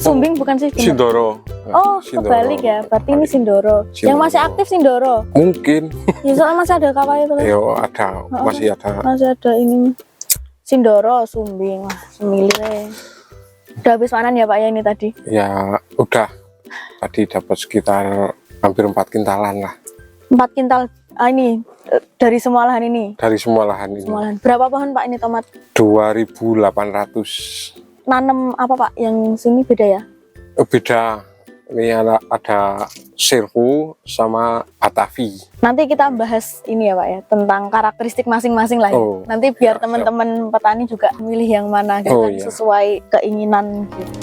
Sumbing bukan sih? Sindoro. Oh, kebalik ya. Berarti ini Sindoro. Yang masih aktif Sindoro. Mungkin. Ya soalnya masih ada kapal itu. Yo ada, masih ada. Masih ada ini. Sindoro, Sumbing, wah, semile. Udah habis panen ya Pak ya ini tadi? Ya udah. Tadi dapat sekitar hampir 4 kintalan lah. 4 kintal. Ini dari semua lahan ini. Dari semua lahan ini. Semua lahan. Berapa pohon Pak ini tomat? 2.800. Nanam apa Pak? Yang sini beda ya? Beda. Ini ada Sirhu sama Batavi. Nanti kita bahas ini ya Pak ya, tentang karakteristik masing-masing lah ya. Nanti biar teman-teman petani juga milih yang mana gitu kan, sesuai keinginan gitu.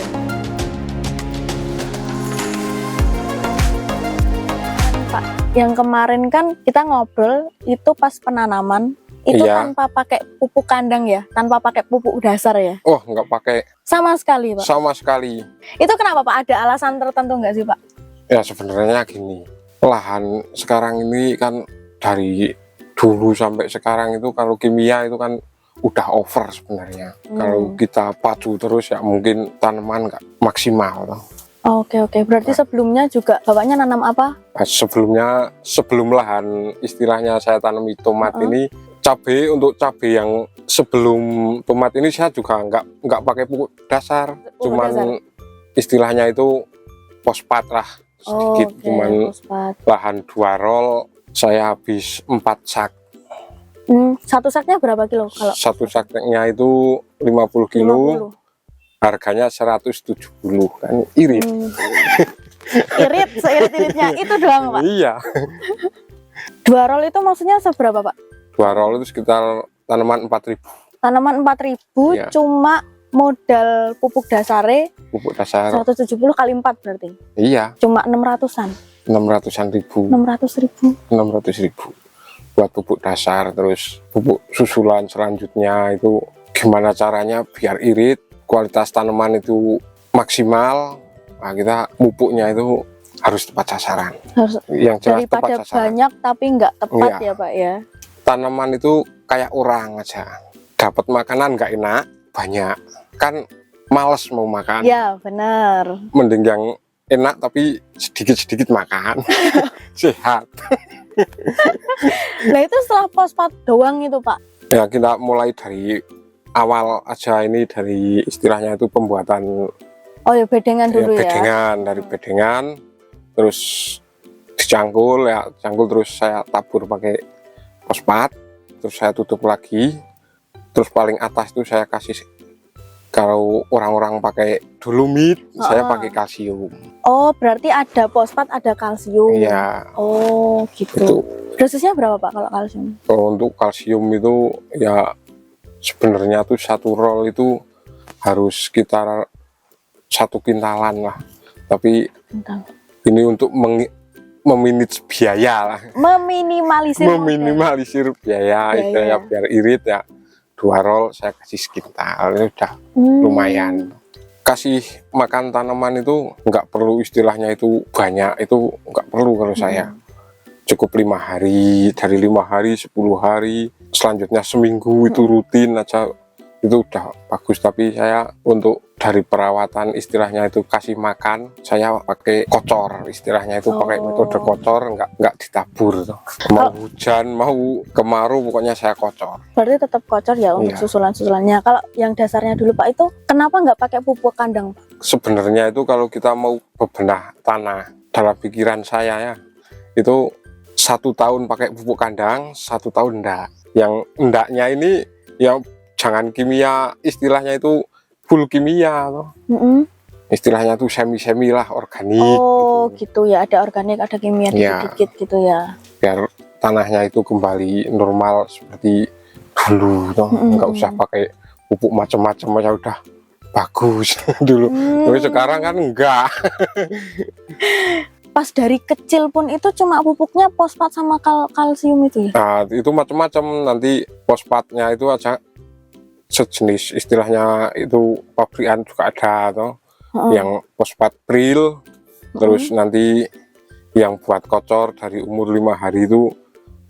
Pak, yang kemarin kan kita ngobrol itu pas penanaman itu tanpa pakai pupuk kandang ya, tanpa pakai pupuk dasar ya. Oh, nggak pakai sama sekali Pak. Sama sekali. Itu kenapa Pak? Ada alasan tertentu nggak sih Pak? Ya sebenarnya gini, lahan sekarang ini kan dari dulu sampai sekarang itu kalau kimia itu kan udah over sebenarnya. Kalau kita pacu terus ya mungkin tanaman nggak maksimal. Oke, berarti sebelumnya juga Bapaknya nanam apa? Sebelumnya, sebelum lahan istilahnya saya tanami tomat ini, cabai, untuk cabai yang sebelum tomat ini saya juga nggak pakai pupuk dasar, cuman istilahnya itu fosfat lah sedikit, cuman lahan 2 roll saya habis 4 sak. Satu saknya berapa kilo? Kalau satu saknya itu 50 kilo. Harganya 170 kan, irit. Irit, seirit-iritnya itu doang Pak? Iya. 2 roll itu maksudnya seberapa Pak? 2 roll itu sekitar tanaman 4.000. Tanaman 4.000 ya. Cuma modal pupuk dasarnya pupuk dasar 170 kali 4 berarti? Iya. Cuma 600-an? 600-an ribu. 600.000 buat pupuk dasar, terus pupuk susulan selanjutnya itu gimana caranya biar irit, kualitas tanaman itu maksimal. Nah, kita pupuknya itu harus tepat sasaran. Yang jelas daripada tepat sasaran. Banyak tapi nggak tepat ya Pak ya. Tanaman itu kayak orang aja, dapat makanan nggak enak banyak, kan males mau makan. Ya benar. Mending yang enak tapi sedikit-sedikit makan. Sehat. Nah itu setelah fosfat doang itu Pak? Ya kita mulai dari awal aja, ini dari istilahnya itu pembuatan. Oh ya bedengan dulu ya? Bedengan, dari bedengan terus dicangkul ya, cangkul terus saya tabur pakai fosfat, terus saya tutup lagi, terus paling atas itu saya kasih, kalau orang-orang pakai dolomit, saya pakai kalsium. Oh berarti ada fosfat ada kalsium. Iya. Oh gitu. Dosisnya berapa Pak kalau kalsium? Untuk kalsium itu ya sebenarnya tuh 1 roll itu harus sekitar 1 kintalan lah, tapi ini untuk meminit biaya lah, meminimalisir biaya. Itu ya biar irit ya, 2 roll saya kasih sekintal, ini udah lumayan. Kasih makan tanaman itu nggak perlu istilahnya itu banyak, itu nggak perlu kalau saya. Cukup 5 hari, dari 5 hari 10 hari, selanjutnya seminggu itu rutin aja, itu udah bagus. Tapi saya untuk dari perawatan istilahnya itu kasih makan, saya pakai kocor, istilahnya itu pakai metode kocor, nggak ditabur tuh. Mau hujan mau kemarau pokoknya saya kocor. Berarti tetap kocor ya untuk susulan-susulannya. Kalau yang dasarnya dulu Pak itu kenapa nggak pakai pupuk kandang Pak? Sebenarnya itu kalau kita mau bebenah tanah, dalam pikiran saya ya, itu 1 tahun pakai pupuk kandang, 1 tahun enggak. Yang endaknya ini ya jangan kimia, istilahnya itu full kimia loh. Istilahnya tuh semi-semi lah, organik. Oh gitu ya, ada organik ada kimia dikit-dikit gitu ya. Biar tanahnya itu kembali normal seperti dulu tuh, nggak usah pakai pupuk macam-macam aja udah bagus dulu. Tapi sekarang kan enggak. Pas dari kecil pun itu cuma pupuknya fosfat sama kalsium itu ya? Nah itu macam-macam, nanti fosfatnya itu aja sejenis, istilahnya itu pabrikan juga ada tuh, yang fosfat pril, terus nanti yang buat kocor dari umur 5 hari itu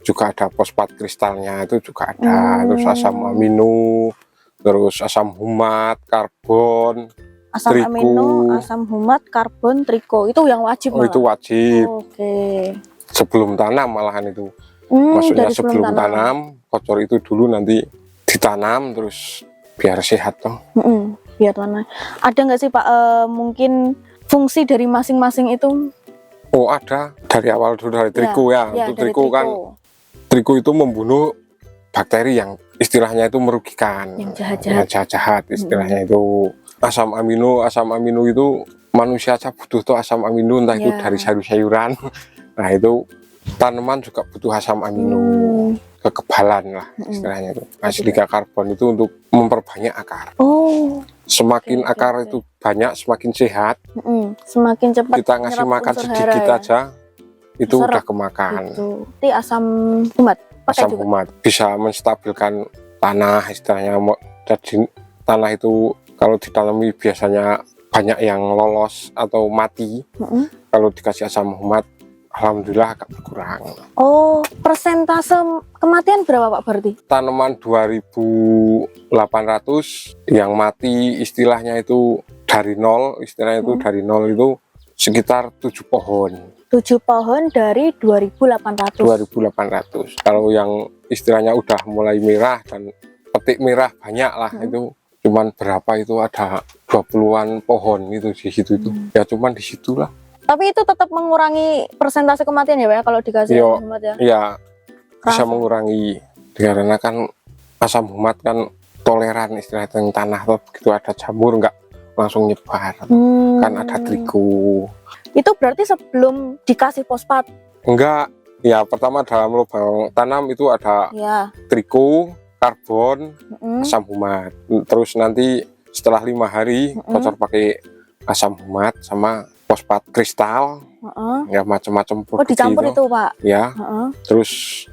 juga ada fosfat kristalnya, itu juga ada. Terus asam amino, terus asam humat, karbon. Asam Trico. amino, asam humat, karbon, triko. Itu yang wajib. Oh, itu wajib. Oke. Sebelum tanam malahan itu. Maksudnya Dari sebelum tanam, kocor itu dulu nanti ditanam terus biar sehat toh. Biar tanah. Ada nggak sih Pak mungkin fungsi dari masing-masing itu? Oh, ada. Dari awal dulu dari triko ya. Untuk dari triko kan, triko itu membunuh bakteri yang istilahnya itu merugikan. Yang jahat-jahat. Jahat istilahnya itu. Asam amino itu manusia aja butuh tuh asam amino, entah itu dari sayur-sayuran. Nah, itu tanaman juga butuh asam amino. Kekebalan lah istilahnya itu. Nah, silika karbon itu untuk memperbanyak akar. Semakin akar itu banyak, semakin sehat. Semakin cepat kita ngasih makan sedikit aja, itu udah kemakan. Itu asam humat. Asam humat bisa menstabilkan tanah istilahnya. Jadi tanah itu kalau ditanami biasanya banyak yang lolos atau mati. Kalau dikasih asam humat, alhamdulillah agak berkurang. Oh, persentase kematian berapa Pak berarti? Tanaman 2.800 yang mati istilahnya itu dari nol, istilahnya itu dari nol itu sekitar 7 pohon. 7 pohon dari 2.800. 2.800. Kalau yang istilahnya udah mulai merah dan petik merah banyak lah itu. Cuman berapa itu ada 20-an pohon itu di situ itu. Ya cuman di situlah. Tapi itu tetap mengurangi persentase kematian ya Pak ya kalau dikasih asam humat ya? Iya, bisa mengurangi. Karena kan asam humat kan toleran istilahnya tanah tuh begitu ada jamur nggak langsung nyebar. Kan ada triko. Itu berarti sebelum dikasih fosfat? Enggak, ya pertama dalam lubang tanam itu ada triko, karbon, asam humat. Terus nanti setelah 5 hari kocor pakai asam humat sama fosfat kristal, ya macam-macam produksi. Dicampur itu Pak? Ya. Terus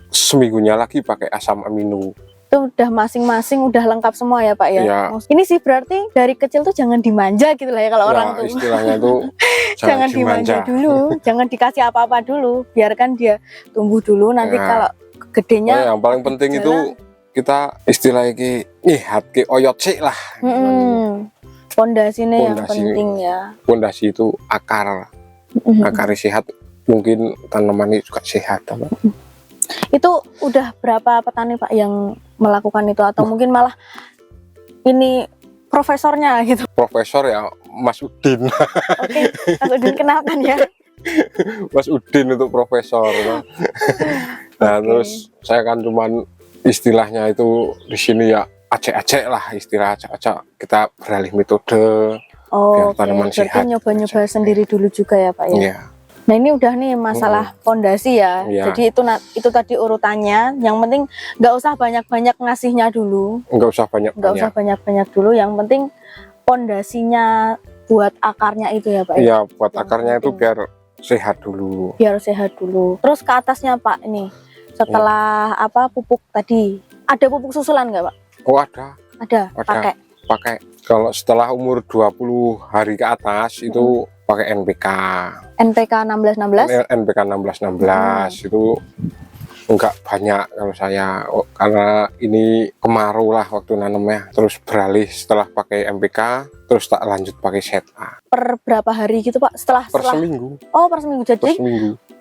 seminggunya lagi pakai asam amino. Itu udah masing-masing udah lengkap semua ya Pak ya? Ya. Ini sih berarti dari kecil tuh jangan dimanja gitu lah ya kalau orang tuh. Istilahnya tuh jangan dimanja dulu, jangan dikasih apa-apa dulu, biarkan dia tumbuh dulu. Nanti kalau gedenya. Yang paling penting itu kita istilahnya nyihat ke oyot sih lah. Pondasinya yang penting ya. Pondasi itu akar. Akar sehat, mungkin tanamannya juga sehat. Itu udah berapa petani Pak yang melakukan itu atau mungkin malah ini profesornya gitu? Profesor ya Mas Udin. Oke, Mas Udin kenalkan ya. Mas Udin untuk profesor. Nah, terus saya kan cuman istilahnya itu di sini ya acek-acek lah, istilah acek-acek, kita beralih metode biar tanaman sehat. Nyoba-nyoba sendiri dulu juga ya Pak ya. Iya. Nah ini udah nih masalah pondasi ya. Jadi itu tadi urutannya. Yang penting nggak usah banyak-banyak ngasihnya dulu. Nggak usah banyak-banyak dulu. Yang penting pondasinya buat akarnya itu ya Pak. Iya, buat akarnya itu biar sehat dulu. Terus ke atasnya Pak ini setelah pupuk tadi ada pupuk susulan nggak Pak? Oh ada. Pakai. Kalau setelah umur 20 hari ke atas itu pakai NPK. NPK 1616. NPK 1616 itu enggak banyak kalau saya, karena ini kemarau lah waktu nanamnya. Terus beralih setelah pakai NPK, terus tak lanjut pakai ZA. Per berapa hari gitu Pak? Per seminggu. Oh, per seminggu. Jadi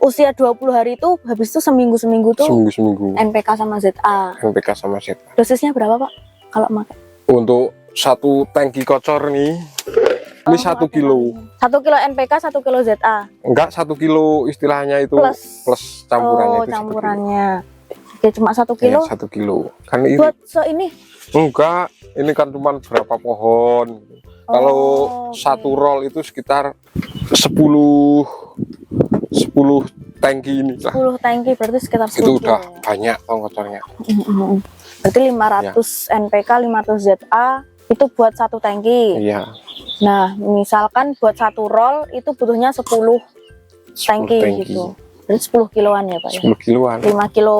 usia 20 hari itu habis itu seminggu tuh NPK sama ZA. Dosisnya berapa Pak kalau pakai? Untuk 1 tangki kocor nih, ini 1 kilo. 1 kilo NPK, 1 kilo ZA. Enggak, 1 kilo istilahnya itu plus campurannya. Oh, campurannya. Oke, cuma 1 kilo. 1 kilo. Kan ini. Buat ini? Enggak, ini kan cuma berapa pohon. Kalau 1 roll itu sekitar 10 tangki ini lah. 10 tangki berarti sekitar 10 itu udah kilo. Banyak kocornya. Berarti 500 NPK, 500 ZA itu buat 1 tangki. Iya. Nah, misalkan buat 1 roll itu butuhnya 10 tangki gitu. Berarti 10 kiloan ya Pak ya? 10 kiloan. 5 kilo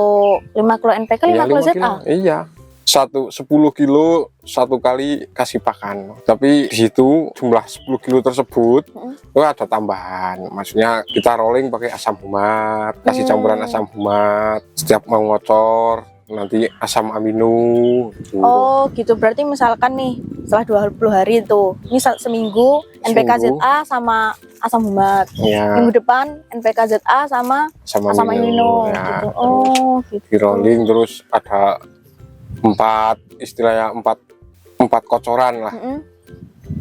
NPK, 5 kilo ZA. Iya. 10 kilo 1 kali kasih pakan. Tapi di situ jumlah 10 kilo tersebut itu ada tambahan. Maksudnya kita rolling pakai asam humat, kasih campuran asam humat. Setiap mau ngocor nanti asam amino gitu. Oh gitu, berarti misalkan nih setelah 20 hari itu, ini seminggu NPK-ZA sama asam humat, Ya, minggu depan NPK-ZA sama asam asam amino ya. gitu. Terus Oh gitu. di rolling, terus ada 4 istilahnya 4 kocoran lah, Mm-mm.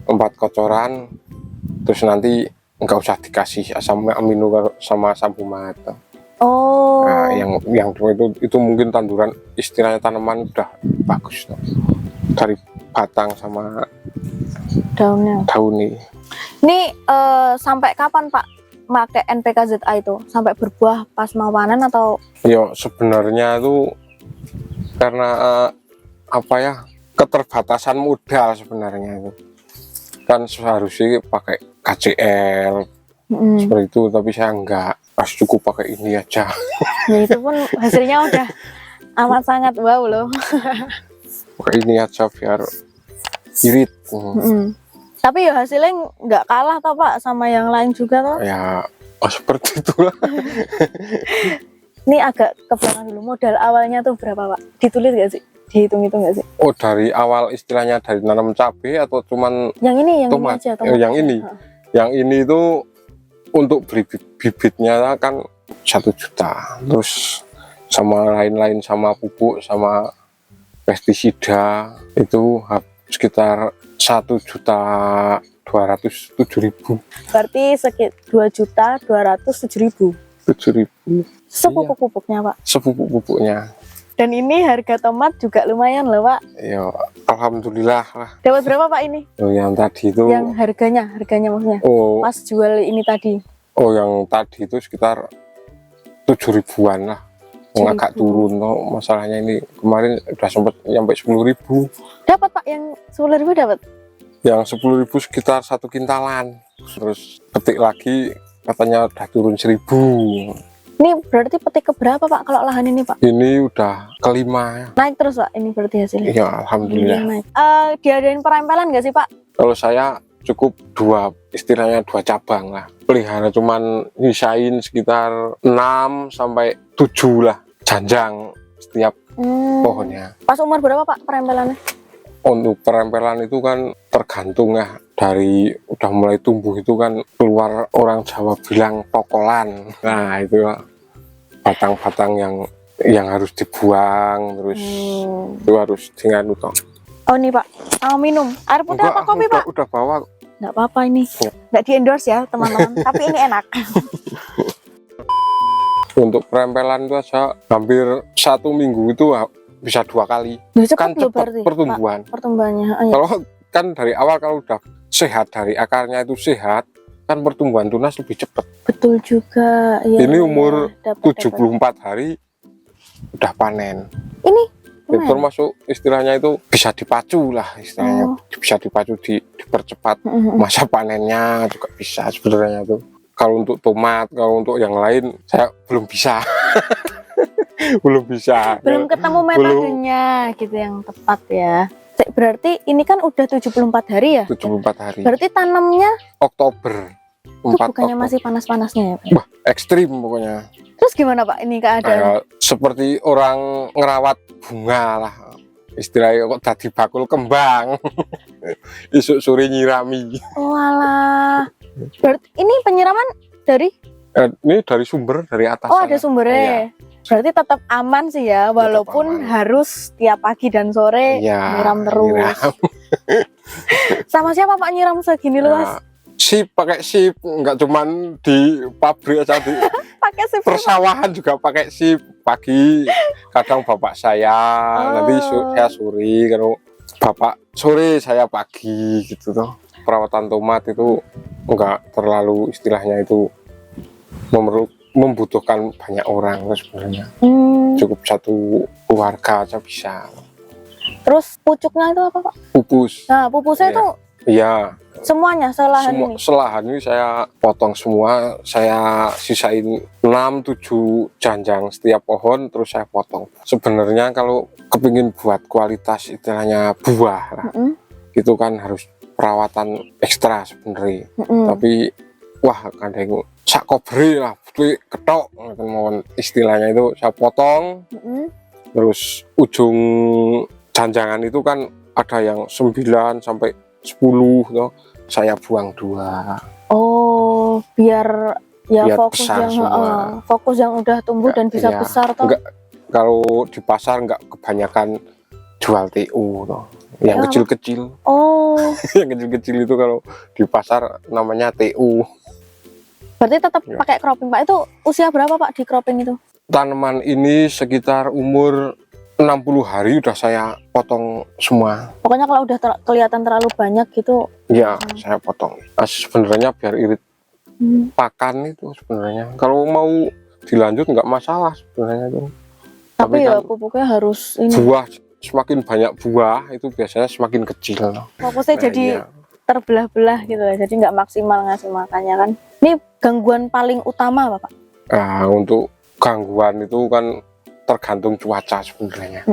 4 kocoran, terus nanti nggak usah dikasih asam amino sama asam humat. Oh. Nah, yang itu mungkin tanduran istilahnya tanaman udah bagus tuh. Dari batang sama Daunnya. daun nih. Ini sampai kapan Pak pakai NPK-ZA itu? Sampai berbuah pas mau panen atau? Yo sebenarnya itu karena apa ya, keterbatasan modal sebenarnya itu. Kan seharusnya pakai KCL seperti itu, tapi saya enggak, pas cukup pakai ini aja. Ya itu pun hasilnya udah amat sangat wow loh. Pakai ini aja biar irit. Tapi ya hasilnya nggak kalah toh Pak sama yang lain juga toh. Ya seperti itulah. Ini agak ke belakang dulu, modal awalnya tuh berapa Pak? Ditulis nggak sih? Dihitung-hitung nggak sih? Oh, dari awal istilahnya dari nanam cabai atau cuman Yang ini tomat? aja, Yang aja. ini. Yang ini itu untuk beli bibitnya kan 1 juta. Terus sama lain-lain, sama pupuk, sama pestisida itu sekitar 1.207.000. Berarti sekitar 2.207.000. 7.000 Sepupuk-pupuknya Pak. sepupuk-pupuknya. Dan ini harga tomat juga lumayan loh Pak. Ya, alhamdulillah lah. Dapat berapa Pak ini? Oh, yang tadi itu. Yang harganya maksudnya. Oh, Pas jual ini tadi. oh yang tadi itu sekitar 7.000-an lah. Yang agak 7.000. turun loh. Masalahnya ini kemarin udah sempat sampai 10.000. Dapat Pak yang 10.000 dapat. Yang 10.000 sekitar 1 kintalan. Terus petik lagi katanya udah turun 1.000. Ini berarti petik keberapa Pak kalau lahan ini Pak? Ini udah kelima. Naik terus Pak ini berarti hasilnya. Ya, alhamdulillah. Naik. Diadain perempelan nggak sih Pak? Kalau saya cukup istilahnya 2 cabang lah. Pelihara cuman nyisain sekitar 6 sampai 7 lah janjang setiap pohonnya. Pas umur berapa Pak perempelannya? Untuk perempelan itu kan tergantung ya, dari udah mulai tumbuh itu kan keluar, orang Jawa bilang pokolan. Nah itu batang-batang yang harus dibuang, terus itu harus dengan utang. Oh ini Pak, mau minum air putih apa kopi Pak? Udah bawa. Nggak apa-apa ini, nggak di endorse ya teman-teman. Tapi ini enak. Untuk perempelan itu aja hampir 1 minggu itu bisa 2 kali. Kan cepat pertumbuhan. Pertumbuhannya. Iya. Kalau kan dari awal kalau udah sehat, dari akarnya itu sehat, kan pertumbuhan tunas lebih cepat. Betul juga. Ya, ini umur dapat, 74 hari udah panen. Ini termasuk istilahnya itu bisa dipacu lah, istilahnya bisa dipacu, dipercepat masa panennya juga bisa sebenarnya tuh. Kalau untuk tomat, kalau untuk yang lain saya belum bisa. belum ketemu metodenya gitu yang tepat ya. Berarti ini kan udah 74 hari ya? 74 hari. Berarti tanamnya Oktober. Itu bukannya masih panas-panasnya ya Pak? Wah, ekstrim pokoknya. Terus gimana Pak ini keadaan? Seperti orang ngerawat bunga lah. Istilahnya kok tadi bakul kembang. Isuk sore nyirami. Oh alah. Berarti ini penyiraman dari? Ini dari sumber, dari atas. Oh ada sumbernya. Iya. Berarti tetap aman sih ya, walaupun harus tiap pagi dan sore nyiram terus. Sama siapa Pak nyiram segini luas? Sip, pakai sip, nggak cuman di pabrik aja, di pakai sip persawahan juga pakai sip. Pagi kadang bapak saya, nanti saya sore, kalau bapak sore saya pagi gitu tuh. Perawatan tomat itu nggak terlalu istilahnya itu membutuhkan banyak orang sebenarnya. Cukup 1 keluarga aja bisa. Terus pucuknya itu apa Pak? Pupus. Nah pupusnya itu? Iya. Semuanya selahan ini? Selahan ini saya potong semua, saya sisain 6-7 janjang setiap pohon, terus saya potong. Sebenarnya kalau kepingin buat kualitas istilahnya buah lah, itu kan harus perawatan ekstra sebenarnya. Tapi wah kadang sak kobre lah, ketok, mohon istilahnya itu saya potong, Terus ujung janjangan itu kan ada yang 9 sampai 10 toh. Saya buang 2. Oh, biar Biar fokus besar yang semua. fokus yang udah tumbuh dan bisa Iya. besar toh. Enggak, kalau di pasar enggak kebanyakan jual TU toh. Yang TU kecil-kecil. Oh, Yang kecil-kecil itu kalau di pasar namanya TU. berarti tetap Ya. pakai cropping Pak. Itu usia berapa Pak di cropping itu? Tanaman ini sekitar umur 60 hari udah saya potong semua. Pokoknya kalau udah kelihatan terlalu banyak gitu. Ya, saya potong. Sebenarnya biar irit pakan itu sebenarnya. Kalau mau dilanjut nggak masalah sebenarnya itu. Tapi ya kan pupuknya harus ini. buah, semakin banyak buah itu biasanya semakin kecil. Fokusnya jadi iya. terbelah-belah gitu ya. Jadi nggak maksimal ngasih makannya kan. Ini gangguan paling utama apa Pak? Nah, untuk gangguan itu kan tergantung cuaca sebenarnya.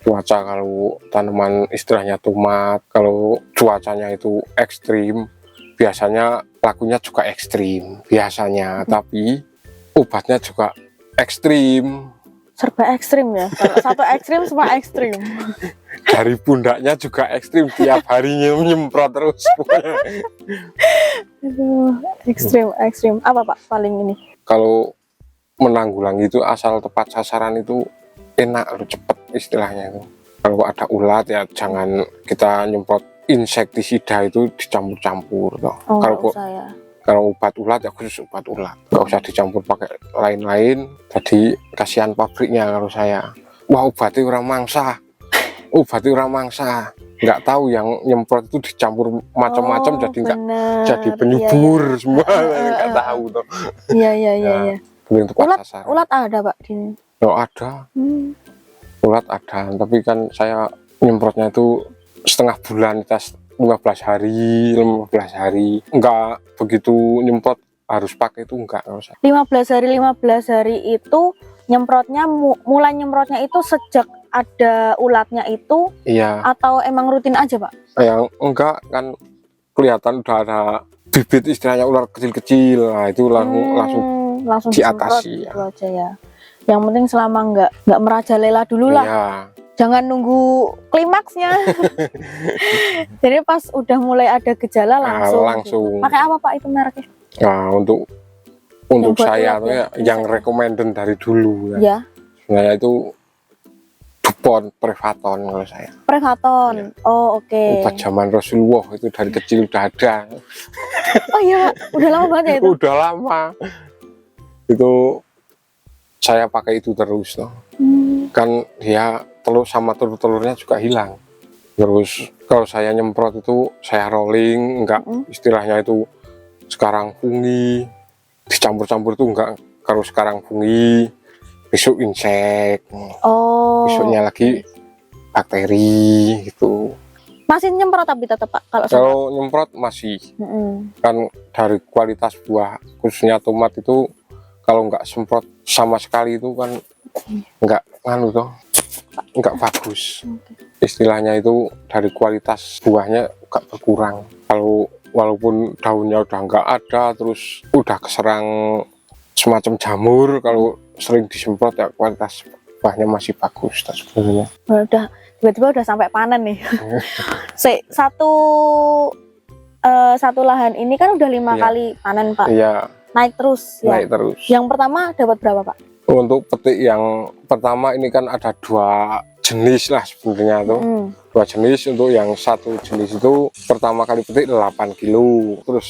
Cuaca kalau tanaman istilahnya tomat, kalau cuacanya itu ekstrim, biasanya lakunya juga ekstrim biasanya, tapi obatnya juga ekstrim. Serba ekstrim ya. Kalau satu ekstrim semua ekstrim. Dari pundaknya juga ekstrim, tiap hari nyemprot terus. Aduh, ekstrim. Apa Pak paling ini? Kalau menanggulangi itu asal tepat sasaran itu enak, cepet istilahnya itu. Kalau ada ulat ya jangan kita nyemprot insektisida itu dicampur-campur. Oh, Kalau obat ulat ya khusus obat ulat, nggak usah dicampur pakai lain-lain. Jadi kasihan pabriknya kalau saya. Wah, obatnya orang mangsa, nggak tahu yang nyemprot itu dicampur macam-macam, jadi nggak jadi penyubur semua, nggak tahu tuh. Iya. Ulat ada Pak di sini? Oh, ada. Ulat ada, tapi kan saya nyemprotnya itu setengah bulan, tes 15 hari, enggak begitu nyemprot harus pakai itu enggak usah. 15 hari itu nyemprotnya mulai nyemprotnya itu sejak ada ulatnya itu. Iya. Atau emang rutin aja Pak? Yang enggak kan kelihatan udah ada bibit istilahnya ular kecil-kecil, nah itu langsung diatasi ya. Itu aja ya. Yang penting selama nggak merajalela dulu lah. Iya. Jangan nunggu klimaksnya. Jadi pas udah mulai ada gejala langsung. Pakai apa Pak itu mereknya? Nah, untuk saya tuh ya, yang recommended dari dulu ya. Sebenarnya itu Dupont, Prevaton kalau saya. Prevaton. Ya. Oh, oke. Obat zaman Rasulullah itu dari kecil udah ada. Oh iya, udah lama banget ya itu. Udah lama. Itu saya pakai itu terus loh. Kan dia sama telur-telurnya juga hilang. Terus kalau saya nyemprot itu saya rolling, enggak istilahnya itu sekarang fungi dicampur-campur itu enggak. Kalau sekarang fungi, besok insek, besoknya lagi bakteri gitu. Masih nyemprot tapi tetap Pak kalau nyemprot masih. Kan dari kualitas buah khususnya tomat itu kalau nggak semprot sama sekali itu kan nggak bagus. Istilahnya itu dari kualitas buahnya nggak berkurang. Kalau walaupun daunnya udah nggak ada, terus udah keserang semacam jamur, kalau sering disemprot ya kualitas buahnya masih bagus sebenarnya. Udah tiba-tiba udah sampai panen nih. Satu lahan ini kan udah 5 kali panen Pak. Iya. Naik terus ya. Naik terus. Yang pertama dapat berapa Pak? Untuk petik yang pertama ini kan ada 2 jenis lah sebenarnya tuh. 2 jenis. Untuk yang satu jenis itu pertama kali petik 8 kilo, terus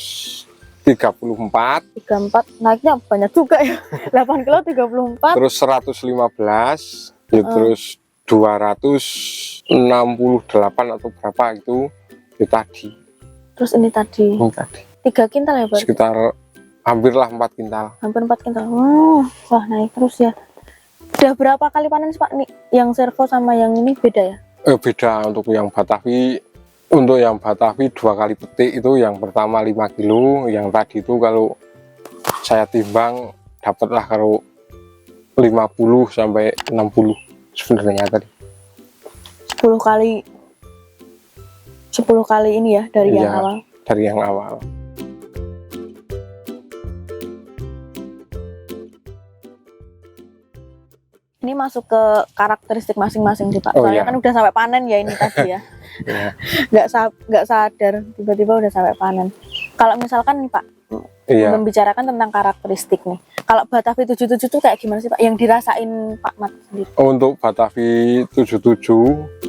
34 naiknya banyak juga ya. 8 kilo 34 terus 115 ya, terus 268 atau berapa itu tadi. Terus ini tadi 3 kintal ya Pak? Sekitar hampirlah 4 kintal. Hampir 4 kintal. Wah naik terus ya. Udah berapa kali panen sih Pak nih? Yang servo sama yang ini beda ya? Beda. Untuk yang Batavi 2 kali petik itu, yang pertama 5 kilo, yang tadi itu kalau saya timbang dapatlah kalau 50 sampai 60 sebenarnya tadi. 10 kali ini ya dari yang awal. Dari yang awal. Ini masuk ke karakteristik masing-masing sih Pak. Soalnya kan udah sampai panen ya ini tadi ya. Nggak sadar tiba-tiba udah sampai panen. Kalau misalkan nih Pak, membicarakan tentang karakteristik nih. Kalau Batavi 77 tuh kayak gimana sih Pak? Yang dirasain Pak Mat sendiri? Untuk Batavi 77